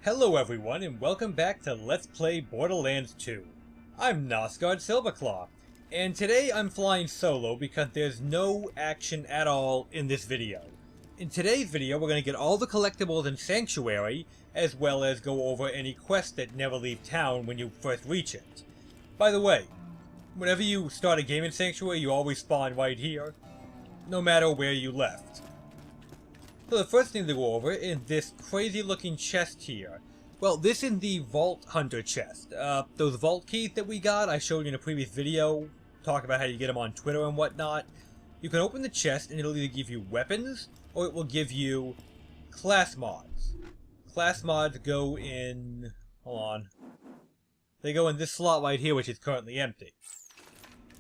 Hello everyone, and welcome back to Let's Play Borderlands 2. I'm Nosgard Silverclaw, and today I'm flying solo because there's no action at all in this video. In today's video, we're going to get all the collectibles in Sanctuary, as well as go over any quests that never leave town when you first reach it. By the way, whenever you start a game in Sanctuary, you always spawn right here, no matter where you left. So the first thing to go over is this crazy looking chest here. Well, this is the Vault Hunter chest. Those vault keys that we got, I showed you in a previous video, talking about how you get them on Twitter and whatnot. You can open the chest and it'll either give you weapons, or it will give you class mods. Class mods go in... hold on. They go in this slot right here, which is currently empty.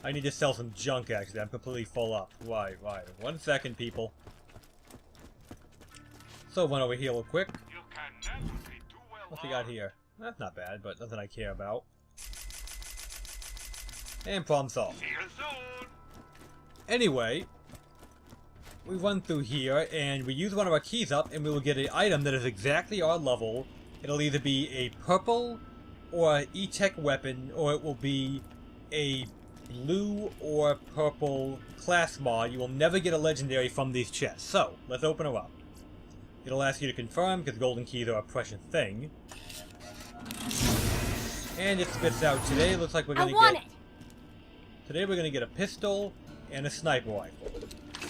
I need to sell some junk, actually. I'm completely full up. Right. 1 second, people. So, run over here real quick. What's we got here? That's not bad, but nothing I care about. And problem solved. Anyway, we run through here, and we use one of our keys up, and we will get an item that is exactly our level. It'll either be a purple or an E-Tech weapon, or it will be a blue or purple class mod. You will never get a legendary from these chests. So, let's open her up. It'll ask you to confirm, because golden keys are a precious thing. And it spits out today. Looks like we're gonna get... Today we're gonna get a pistol and a sniper rifle.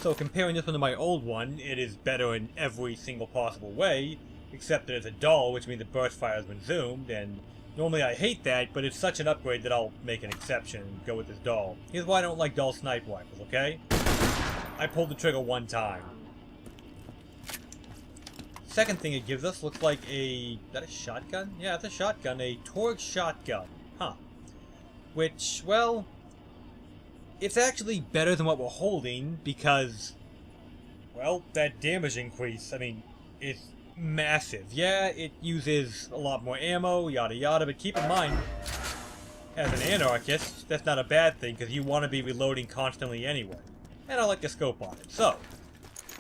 So comparing this one to my old one, it is better in every single possible way, except that it's a dull, which means the burst fire has been zoomed, and normally I hate that, but it's such an upgrade that I'll make an exception and go with this dull. Here's why I don't like dull sniper rifles, okay? I pulled the trigger one time. Second thing it gives us looks like a... is that a shotgun? Yeah, it's a shotgun. A Torgue shotgun. Huh. Which, well... it's actually better than what we're holding because... well, that damage increase, I mean, it's massive. Yeah, it uses a lot more ammo, yada yada, but keep in mind, as an anarchist, that's not a bad thing because you want to be reloading constantly anyway. And I like the scope on it. So...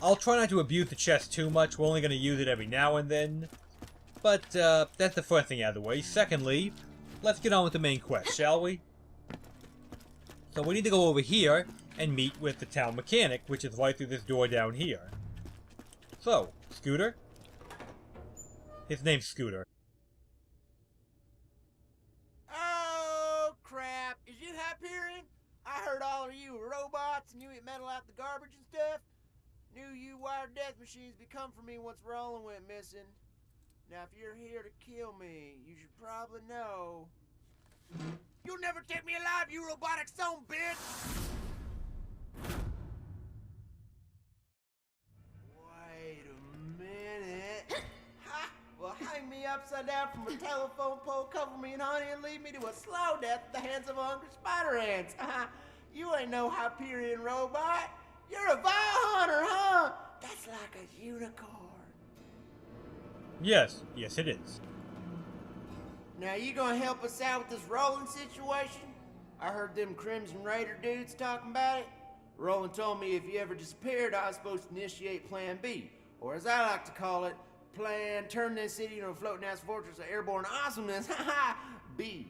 I'll try not to abuse the chest too much. We're only going to use it every now and then. But, that's the first thing out of the way. Secondly, let's get on with the main quest, shall we? So we need to go over here and meet with the town mechanic, which is right through this door down here. So, Scooter? His name's Scooter. Oh, crap. Is you Hyperion? I heard all of you were robots and you eat metal out the garbage and stuff. Knew you wired death machines be come for me once Roland went missing. Now, if you're here to kill me, you should probably know. You'll never take me alive, you robotic son of a bitch! Wait a minute. Ha! Well, hang me upside down from a telephone pole, cover me in honey, and lead me to a slow death at the hands of hungry spider ants. You ain't no Hyperion robot. You're a vile hunter, huh? That's like a unicorn. Yes it is. Now, you gonna help us out with this Roland situation? I heard them Crimson Raider dudes talking about it. Roland told me if you ever disappeared, I was supposed to initiate Plan B. Or as I like to call it, Plan Turn This City into a floating-ass fortress of airborne awesomeness. Haha, B.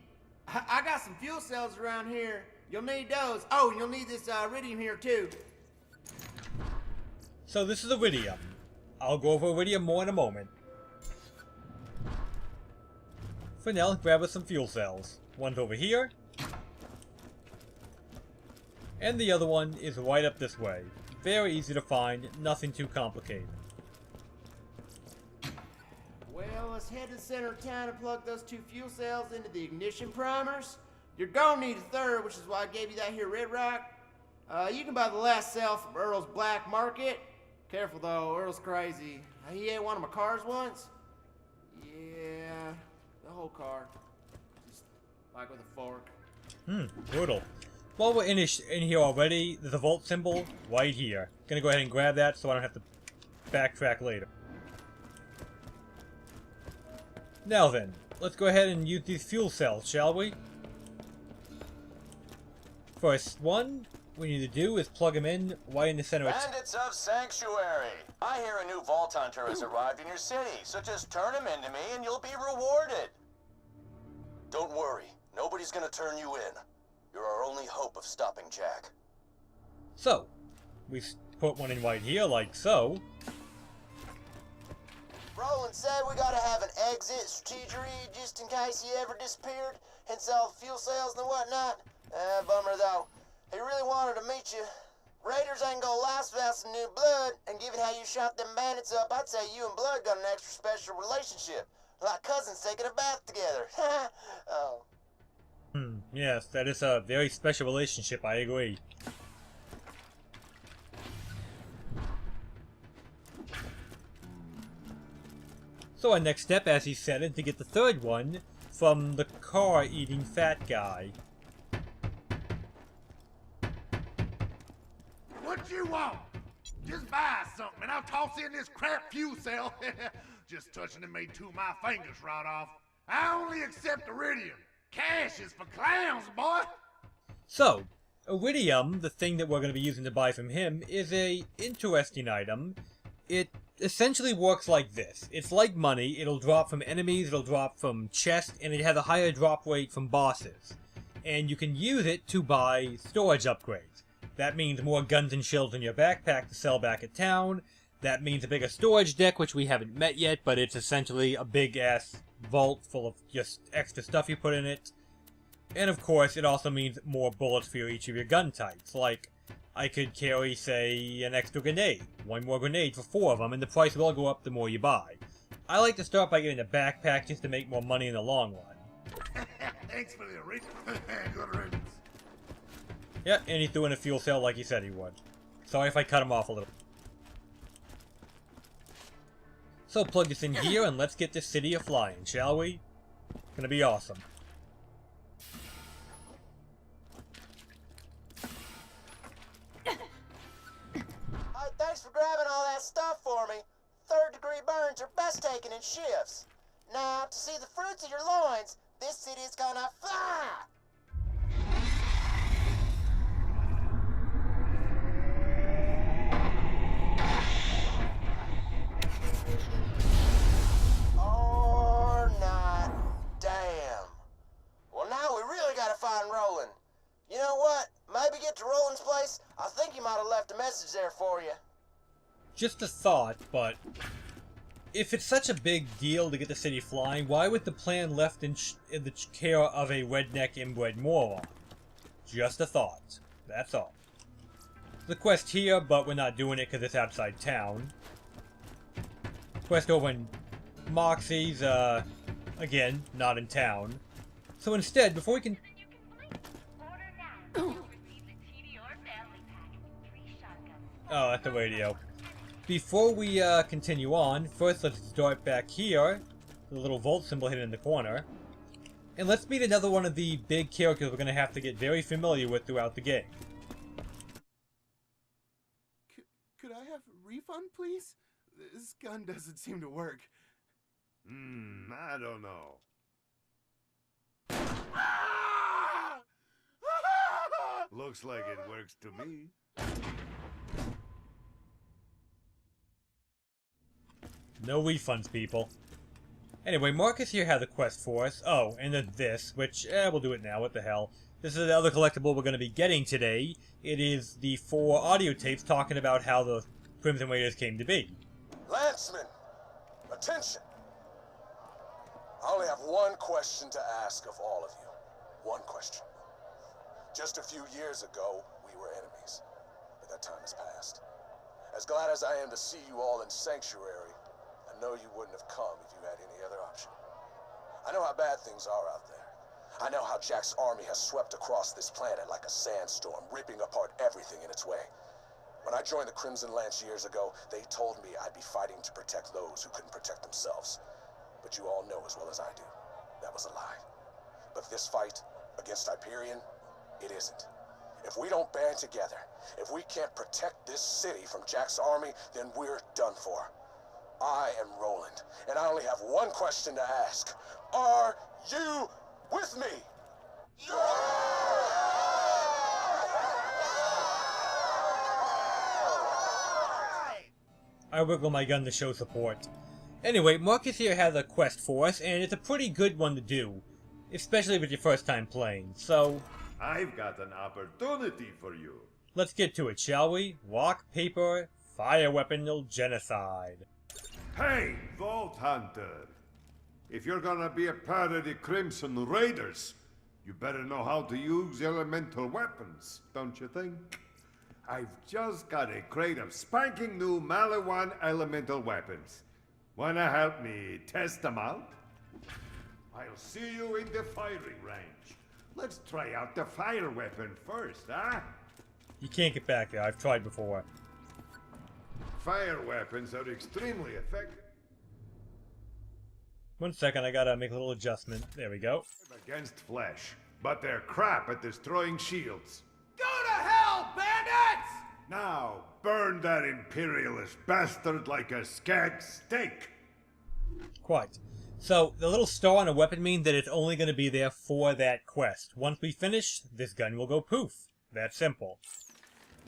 I got some fuel cells around here. You'll need those. Oh, and you'll need this iridium here, too. So this is Iridium. I'll go over Iridium more in a moment. For now, grab us some fuel cells. One's over here. And the other one is right up this way. Very easy to find, nothing too complicated. Well, let's head to the center of town and plug those 2 fuel cells into the ignition primers. You're gonna need a third, which is why I gave you that here red rock. You can buy the last cell from Earl's Black Market. Careful though, Earl's crazy. He ate one of my cars once. Yeah, the whole car. Just like with a fork. Brutal. While we're in here already, there's a vault symbol right here. Gonna go ahead and grab that so I don't have to backtrack later. Now then, let's go ahead and use these fuel cells, shall we? First one, we need to do is plug him in right in the center of Bandits of Sanctuary. I hear a new Vault Hunter has arrived in your city, so just turn him into me and you'll be rewarded. Don't worry, nobody's gonna turn you in. You're our only hope of stopping Jack. So, we put one in right here, like so. Roland said we gotta have an exit strategy just in case he ever disappeared, hence all the fuel cells and whatnot. Bummer though. He really wanted to meet you. Raiders ain't gonna last without some new blood, and given how you shot them bandits up, I'd say you and Blood got an extra special relationship. Like cousins taking a bath together. Oh. Yes, that is a very special relationship, I agree. So our next step, as he said, is to get the third one from the car-eating fat guy. What you want? Just buy something and I'll toss in this crap fuel cell. Just touching it made two of my fingers right off. I only accept iridium. Cash is for clowns, boy. So, iridium, the thing that we're going to be using to buy from him, is a interesting item. It essentially works like this. It's like money. It'll drop from enemies, it'll drop from chests, and it has a higher drop rate from bosses. And you can use it to buy storage upgrades. That means more guns and shields in your backpack to sell back at town. That means a bigger storage deck, which we haven't met yet, but it's essentially a big-ass vault full of just extra stuff you put in it. And of course, it also means more bullets for each of your gun types. Like, I could carry, say, an extra grenade. One more grenade for 4 of them, and the price will go up the more you buy. I like to start by getting a backpack just to make more money in the long run. Thanks for the iridium. Good riddance. Yeah, and he threw in a fuel cell like he said he would. Sorry if I cut him off a little. So plug this in here and let's get this city a-flying, shall we? Gonna be awesome. Thanks for grabbing all that stuff for me. Third-degree burns are best taken in shifts. Now, to see the fruits of your loins, this city is gonna fly! Or not. Damn. Well, now we really gotta find Roland. You know what? Maybe get to Roland's place. I think he might have left a message there for you. Just a thought, but if it's such a big deal to get the city flying, why would the plan left in the care of a redneck inbred moron? Just a thought. That's all. The quest here, but we're not doing it because it's outside town. Quest over in Moxie's, again, not in town. So instead, before we can... Oh, that's the radio. Before we continue on, first let's start back here, the little volt symbol hidden in the corner, and let's meet another one of the big characters we're going to have to get very familiar with throughout the game. Could I have a refund, please? This gun doesn't seem to work. I don't know. Looks like it works to me. No refunds, people. Anyway, Marcus here had the quest for us. Oh, and then this, which, we'll do it now, what the hell. This is the other collectible we're going to be getting today. It is the 4 audio tapes talking about how the Crimson Raiders came to be. Lancemen, attention. I only have one question to ask of all of you. One question. Just a few years ago, we were enemies, but that time has passed. As glad as I am to see you all in Sanctuary, I know you wouldn't have come if you had any other option. I know how bad things are out there. I know how Jack's army has swept across this planet like a sandstorm, ripping apart everything in its way. When I joined the Crimson Lance years ago, they told me I'd be fighting to protect those who couldn't protect themselves. But you all know as well as I do, that was a lie. But this fight against Hyperion, it isn't. If we don't band together, if we can't protect this city from Jack's army, then we're done for. I am Roland, and I only have one question to ask. Are you with me? I wiggle my gun to show support. Anyway, Marcus here has a quest for us, and it's a pretty good one to do. Especially with your first time playing, so... I've got an opportunity for you. let's get to it, shall we? Rock, paper, fire weapon, genocide. Hey, Vault Hunter! If you're gonna be a part of the Crimson Raiders, you better know how to use elemental weapons, don't you think? I've just got a crate of spanking new Malawan elemental weapons. Wanna help me test them out? I'll see you in the firing range. Let's try out the fire weapon first, huh? You can't get back there, I've tried before. Fire weapons are extremely effective 1 second, I gotta make a little adjustment. There we go. against flesh, but they're crap at destroying shields. Go to hell, bandits! Now, burn that imperialist bastard like a skag steak! Quite. So, the little star on a weapon means that it's only going to be there for that quest. Once we finish, this gun will go poof. That simple.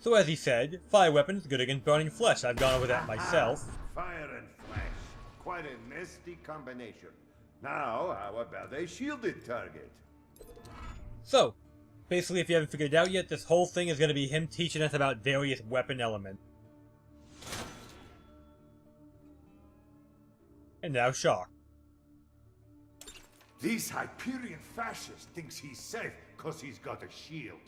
So as he said, fire weapons good against burning flesh. I've gone over that myself. Fire and flesh. Quite a nasty combination. Now, how about a shielded target? So, basically if you haven't figured it out yet, this whole thing is going to be him teaching us about various weapon elements. And now shock. This Hyperion fascist thinks he's safe because he's got a shield.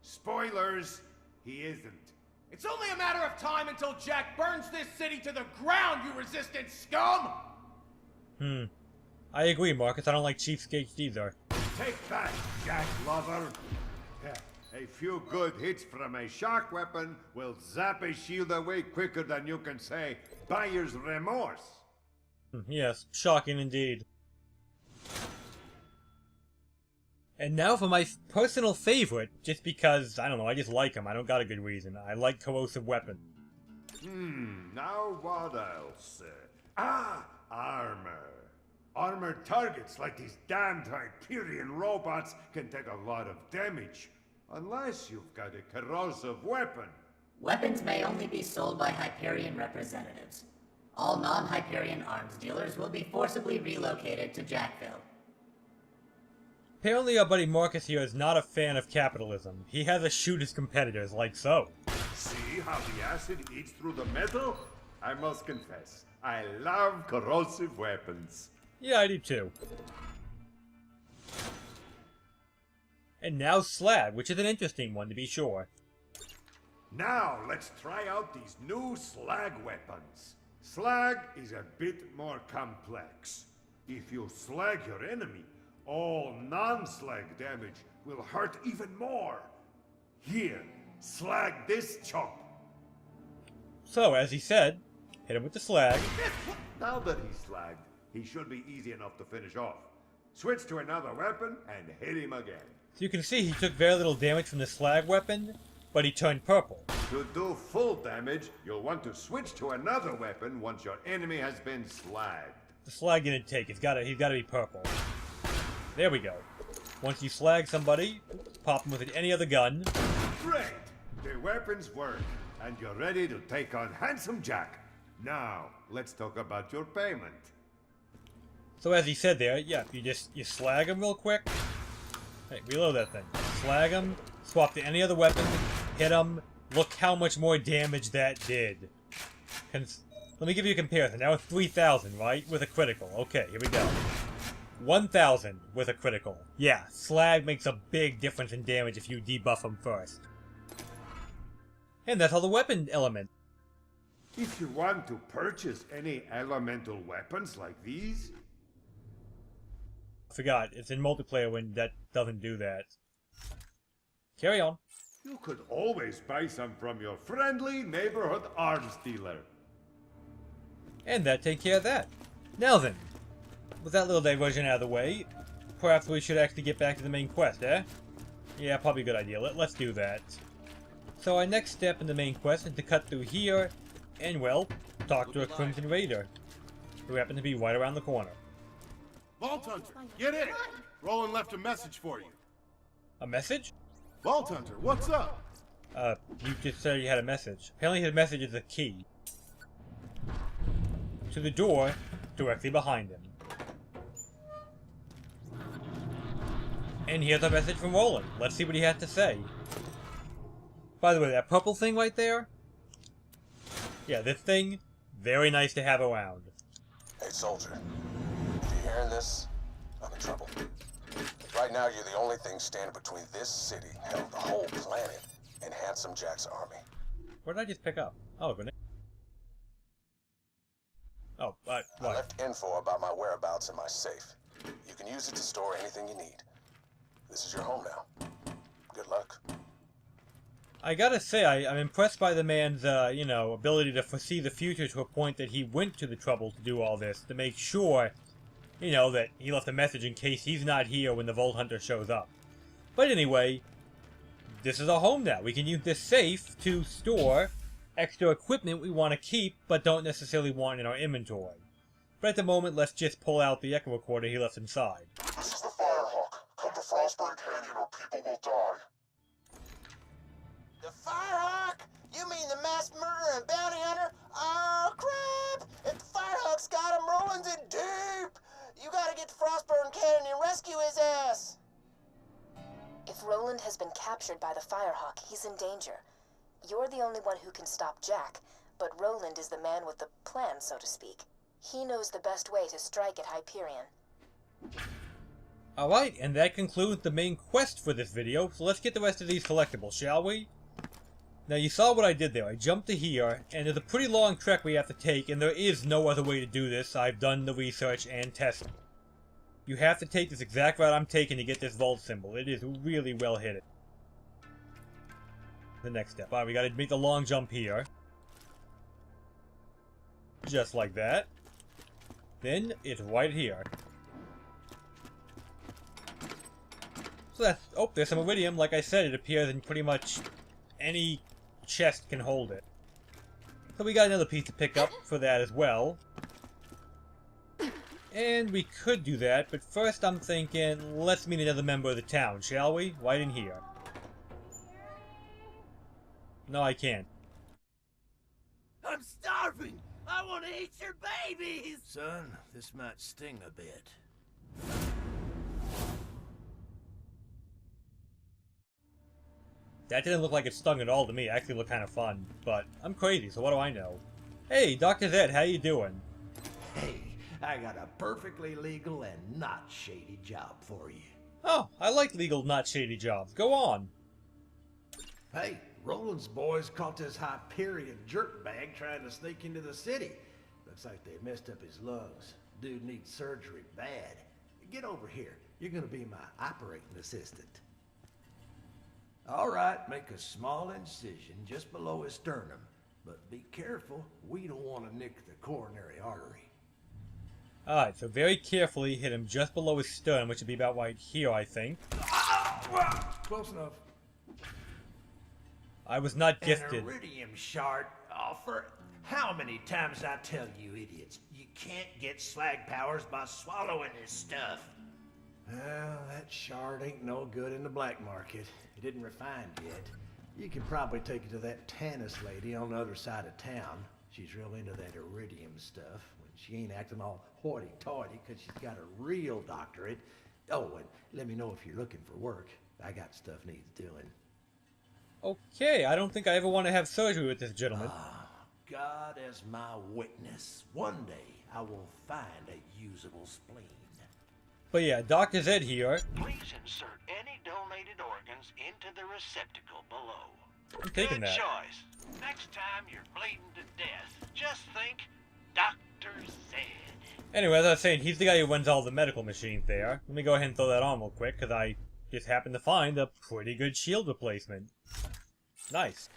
Spoilers, he isn't. It's only a matter of time until Jack burns this city to the ground, you resistant scum! I agree, Marcus. I don't like cheapskates either. Take that, Jack lover! A few good hits from a shock weapon will zap a shield away quicker than you can say buyer's remorse. Yes, shocking indeed. And now for my personal favorite, just because, I don't know, I just like them. I don't got a good reason. I like corrosive weapons. Now what else? Armor. Armored targets like these damned Hyperion robots can take a lot of damage. Unless you've got a corrosive weapon. Weapons may only be sold by Hyperion representatives. All non-Hyperion arms dealers will be forcibly relocated to Jackville. Apparently our buddy Marcus here is not a fan of capitalism. He has to shoot his competitors, like so. See how the acid eats through the metal? I must confess, I love corrosive weapons. Yeah, I do too. And now slag, which is an interesting one to be sure. Now let's try out these new slag weapons. Slag is a bit more complex. If you slag your enemy, all non-slag damage will hurt even more. Here, slag this chump. So, as he said, hit him with the slag. Now that he's slagged, he should be easy enough to finish off. Switch to another weapon and hit him again. So you can see he took very little damage from the slag weapon, but he turned purple. To do full damage, you'll want to switch to another weapon once your enemy has been slagged. The slag didn't take, he's gotta be purple. There we go. Once you slag somebody, pop them with any other gun. Great! The weapons work, and you're ready to take on Handsome Jack. Now, let's talk about your payment. So as he said there, yeah, you slag him real quick. Hey, reload that thing. Slag him, swap to any other weapon, hit him. Look how much more damage that did. Let me give you a comparison. That was 3,000, right? With a critical. Okay, here we go. 1,000 with a critical. Yeah, slag makes a big difference in damage if you debuff them first. And that's all the weapon elements. If you want to purchase any elemental weapons like these, I forgot, it's in multiplayer when that doesn't do that. Carry on. you could always buy some from your friendly neighborhood arms dealer. And that takes care of that. Now then, with that little diversion out of the way, perhaps we should actually get back to the main quest, eh? Yeah, probably a good idea. Let's do that. So our next step in the main quest is to cut through here, and well, talk to a Crimson Raider, who happen to be right around the corner. Vault Hunter, get in! Roland left a message for you. A message? Vault Hunter, what's up? You just said you had a message. Apparently his message is a key. to the door directly behind him. And here's a message from Roland. Let's see what he has to say. By the way, that purple thing right there? Yeah, this thing, very nice to have around. Hey, soldier. If you're hearing this, I'm in trouble. Right now, you're the only thing standing between this city, hell, the whole planet, and Handsome Jack's army. What did I just pick up? Oh, grenade. Oh, I what? left info about my whereabouts in my safe. You can use it to store anything you need. This is your home now. Good luck. I gotta say, I'm impressed by the man's, ability to foresee the future to a point that he went to the trouble to do all this, to make sure, that he left a message in case he's not here when the Vault Hunter shows up. But anyway, this is our home now. We can use this safe to store extra equipment we want to keep, but don't necessarily want in our inventory. But at the moment, let's just pull out the echo recorder he left inside. This is the Firehawk. Come to Frostburn Canyon or people will die. The Firehawk? You mean the mass murderer and bounty hunter? Oh, crap! If the Firehawk's got him, Roland's in deep! You gotta get to Frostburn Canyon and rescue his ass! If Roland has been captured by the Firehawk, he's in danger. You're the only one who can stop Jack, but Roland is the man with the plan, so to speak. He knows the best way to strike at Hyperion. Alright, and that concludes the main quest for this video, so let's get the rest of these collectibles, shall we? Now you saw what I did there. I jumped to here, and there's a pretty long trek we have to take, and there is no other way to do this. I've done the research and testing. You have to take this exact route I'm taking to get this vault symbol. It is really well hidden. The next step. Alright, we gotta make the long jump here. Just like that. Then, it's right here. So that's... Oh, there's some iridium. Like I said, it appears in pretty much any chest can hold it. So we got another piece to pick up for that as well. And we could do that, but first I'm thinking, let's meet another member of the town, shall we? Right in here. No, I can't. I'm starving! I want to eat your babies! Son, this might sting a bit. That didn't look like it stung at all to me. It actually looked kind of fun. But I'm crazy, so what do I know? Hey, Dr. Zed, how you doing? Hey, I got a perfectly legal and not shady job for you. Oh, I like legal, not shady jobs. Go on. Hey, Roland's boys caught this Hyperion jerkbag trying to sneak into the city. Looks like they messed up his lungs. Dude needs surgery bad. Get over here. You're gonna be my operating assistant. All right, make a small incision just below his sternum. But be careful, we don't want to nick the coronary artery. Alright, so very carefully hit him just below his sternum, which would be about right here, I think. Close enough. I was not gifted. An iridium shard. Oh, for how many times I tell you idiots, you can't get slag powers by swallowing this stuff. Well, that shard ain't no good in the black market. It isn't refined yet. You can probably take it to that Tannis lady on the other side of town. She's real into that iridium stuff. When she ain't acting all hoity-toity because she's got a real doctorate. Oh, and let me know if you're looking for work. I got stuff needs doing. Okay, I don't think I ever want to have surgery with this gentleman. God as my witness. One day I will find a usable spleen. But yeah, Dr. Zed here. Please insert any donated organs into the receptacle below. I'm taking Good that. choice. Next time you're bleeding to death, just think Dr. Zed. Anyway, as I was saying, he's the guy who runs all the medical machines there. Let me go ahead and throw that on real quick, because I just happened to find a pretty good shield replacement. Nice.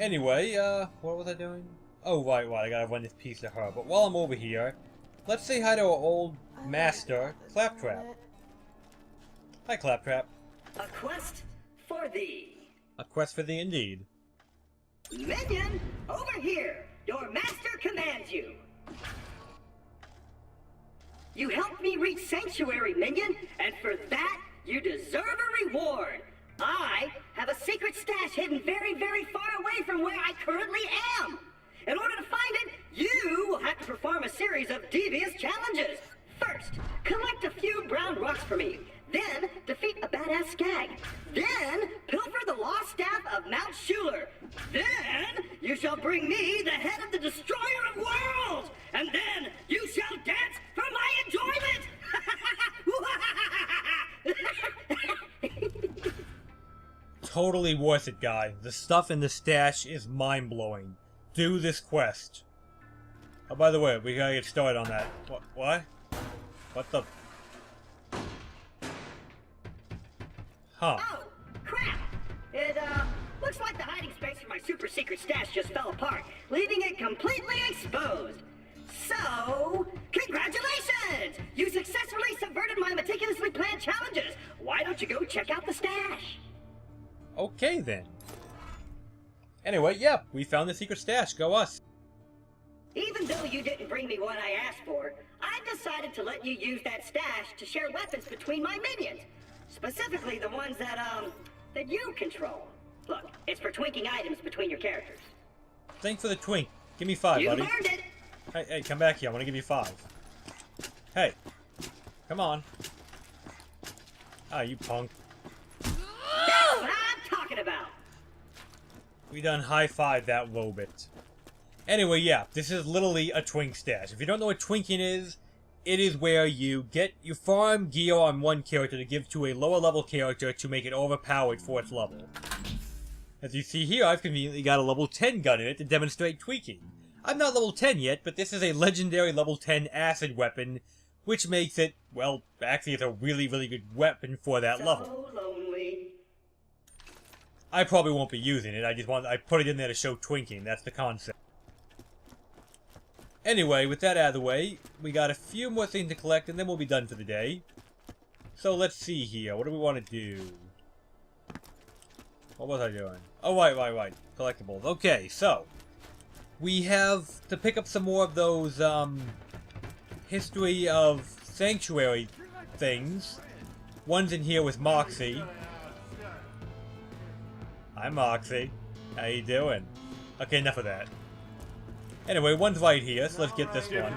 Anyway, what was I doing? Oh, right, I gotta run this piece to her. But while I'm over here, let's say hi to our old master, Claptrap. Hi, Claptrap. A quest for thee. A quest for thee indeed. Minion, over here. Your master commands you. You helped me reach Sanctuary, Minion, and for that, you deserve a reward. I have a secret stash hidden very, very far away from where I currently am. In order to find it, You will have to perform a series of devious challenges. First, collect a few brown rocks for me. Then, defeat a badass skag. Then, pilfer the lost staff of Mount Schuler. Then, you shall bring me the head of the destroyer of worlds. And then, you shall dance for my enjoyment. Totally worth it, guy. The stuff in the stash is mind-blowing. Do this quest. Oh, by the way, we gotta get started on that. What? What the... Huh. Oh, crap! It, looks like the hiding space for my super secret stash just fell apart, leaving it completely exposed. So, congratulations! You successfully subverted my meticulously planned challenges. Why don't you go check out the stash? Okay, then. Anyway, yeah, we found the secret stash. Go us. Even though you didn't bring me what I asked for, I decided to let you use that stash to share weapons between my minions. Specifically the ones that you control. Look, it's for twinking items between your characters. Thanks for the twink. Give me 5, buddy. You earned it! Hey, come back here. I want to give you 5. Hey. Come on. Ah, you punk. That's what I'm talking about! We done high-five that robot. Anyway, yeah, this is literally a twink stash. If you don't know what twinking is, it is where you farm gear on one character to give to a lower level character to make it overpowered for its level. As you see here, I've conveniently got a level 10 gun in it to demonstrate tweaking. I'm not level 10 yet, but this is a legendary level 10 acid weapon, which makes it, well, actually it's a really, really good weapon for that level. Lonely. I probably won't be using it, I put it in there to show twinking, that's the concept. Anyway, with that out of the way, we got a few more things to collect and then we'll be done for the day. So let's see here, what do we want to do? What was I doing? Oh, right. Collectibles. Okay, so we have to pick up some more of those, history of sanctuary things. One's in here with Moxie. Hi, Moxie. How you doing? Okay, enough of that. Anyway, one's right here, so let's get this one.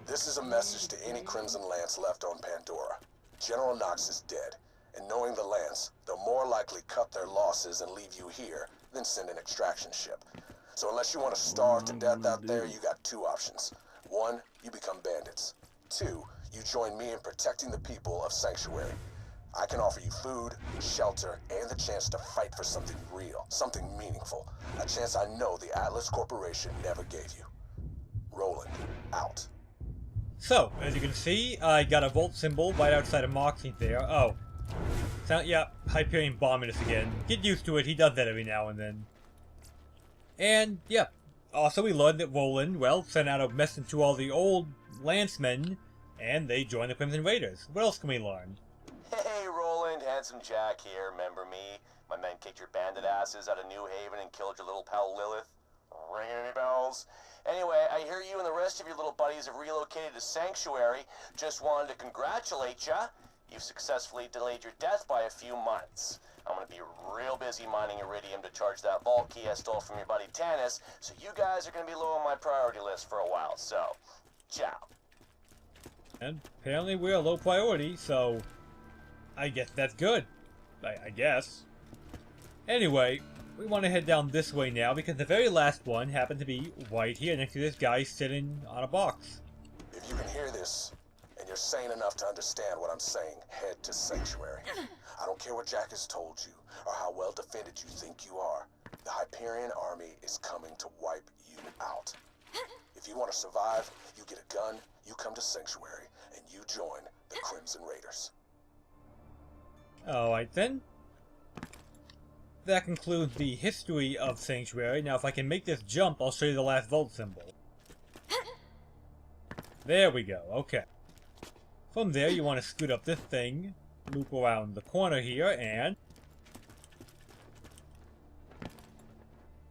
This is a message to any Crimson Lance left on Pandora. General Knox is dead, and knowing the Lance, they'll more likely cut their losses and leave you here than send an extraction ship. So unless you want to starve to death out there, you got 2 options. 1, you become bandits. 2, you join me in protecting the people of Sanctuary. I can offer you food, shelter, and the chance to fight for something real, something meaningful. A chance I know the Atlas Corporation never gave you. Roland, out. So, as you can see, I got a Volt symbol right outside of Moxie there. Oh. Yeah, Hyperion bombing us again. Get used to it, he does that every now and then. And, yeah. Also, we learned that Roland, well, sent out a message to all the old Lancemen, and they joined the Crimson Raiders. What else can we learn? Hey, Roland, Handsome Jack here, remember me? My men kicked your bandit asses out of New Haven and killed your little pal Lilith. Ring any bells? Anyway, I hear you and the rest of your little buddies have relocated to Sanctuary. Just wanted to congratulate ya. You've successfully delayed your death by a few months. I'm gonna be real busy mining iridium to charge that vault key I stole from your buddy Tanis, so you guys are gonna be low on my priority list for a while, so, ciao. And apparently we're a low priority, so I guess that's good. I guess. Anyway, we want to head down this way now because the very last one happened to be right here next to this guy sitting on a box. If you can hear this, and you're sane enough to understand what I'm saying, head to Sanctuary. I don't care what Jack has told you, or how well defended you think you are. The Hyperion army is coming to wipe you out. If you want to survive, you get a gun, you come to Sanctuary, and you join the Crimson Raiders. Alright then. That concludes the history of Sanctuary. Now if I can make this jump, I'll show you the last Volt symbol. There we go, okay. From there, you want to scoot up this thing, loop around the corner here, and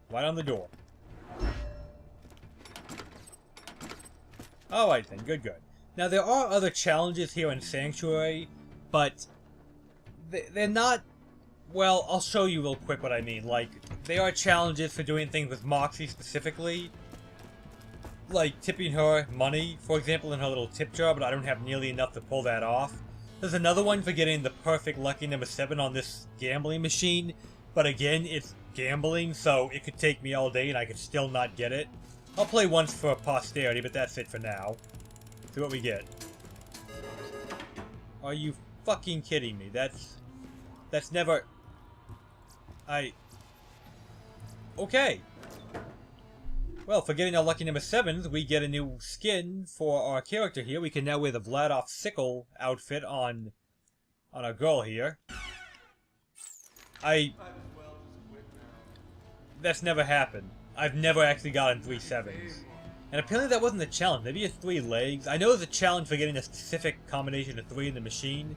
right on the door. Alright then, good. Now there are other challenges here in Sanctuary, but they're not... Well, I'll show you real quick what I mean. Like, there are challenges for doing things with Moxie specifically, like tipping her money, for example, in her little tip jar, but I don't have nearly enough to pull that off. There's another one for getting the perfect lucky number 7 on this gambling machine, but again, it's gambling, so it could take me all day and I could still not get it. I'll play once for posterity, but that's it for now. See what we get. Are you fucking kidding me? That's never... Okay. Well, for getting our lucky number 7s, we get a new skin for our character here. We can now wear the Vladoff sickle outfit on our girl here. That's never happened. I've never actually gotten 3 7s. And apparently that wasn't the challenge. Maybe it's 3 legs. I know there's a challenge for getting a specific combination of 3 in the machine.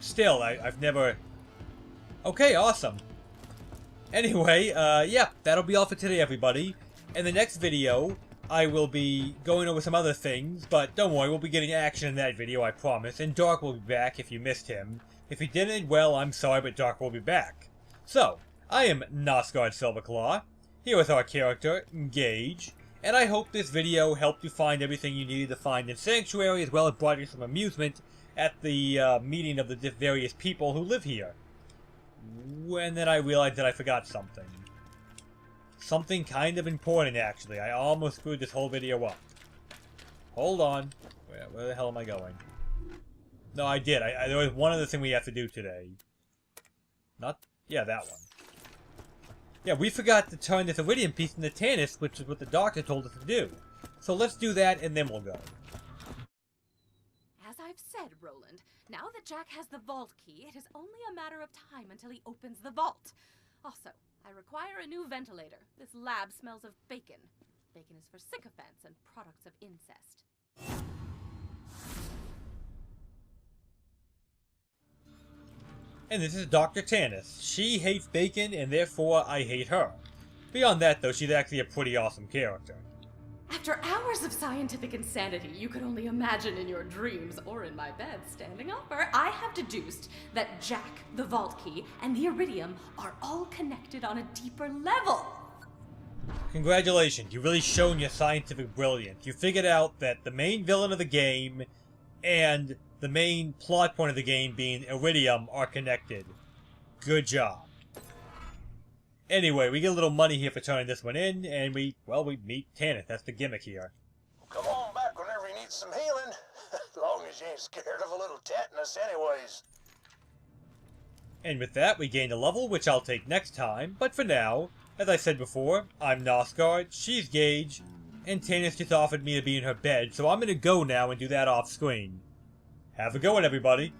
Still, I've never... Okay, awesome. Anyway, yeah, that'll be all for today, everybody. In the next video, I will be going over some other things, but don't worry, we'll be getting action in that video, I promise. And Dark will be back if you missed him. If he didn't, well, I'm sorry, but Dark will be back. So, I am Nosgard Silverclaw, here with our character, Gage, and I hope this video helped you find everything you needed to find in Sanctuary, as well as brought you some amusement at the meeting of the various people who live here. And then I realized that I forgot something. Something kind of important, actually. I almost screwed this whole video up. Hold on. Where the hell am I going? No, I did. There was one other thing we have to do today. Yeah, that one. Yeah, we forgot to turn this iridium piece into Tannis, which is what the doctor told us to do. So let's do that, and then we'll go. As I've said, Roland, now that Jack has the vault key, it is only a matter of time until he opens the vault. Also, I require a new ventilator. This lab smells of bacon. Bacon is for sycophants and products of incest. And this is Dr. Tannis. She hates bacon, and therefore I hate her. Beyond that, though, she's actually a pretty awesome character. After hours of scientific insanity you could only imagine in your dreams or in my bed standing over, I have deduced that Jack, the vault key, and the iridium are all connected on a deeper level. Congratulations, you've really shown your scientific brilliance. You figured out that the main villain of the game and the main plot point of the game being iridium are connected. Good job. Anyway, we get a little money here for turning this one in, and we meet Tanith. That's the gimmick here. Come on back whenever you need some healing. As long as you ain't scared of a little tetanus anyways. And with that, we gained a level, which I'll take next time. But for now, as I said before, I'm Nosgard, she's Gage, and Tanith just offered me to be in her bed, so I'm gonna go now and do that off screen. Have a good one, everybody.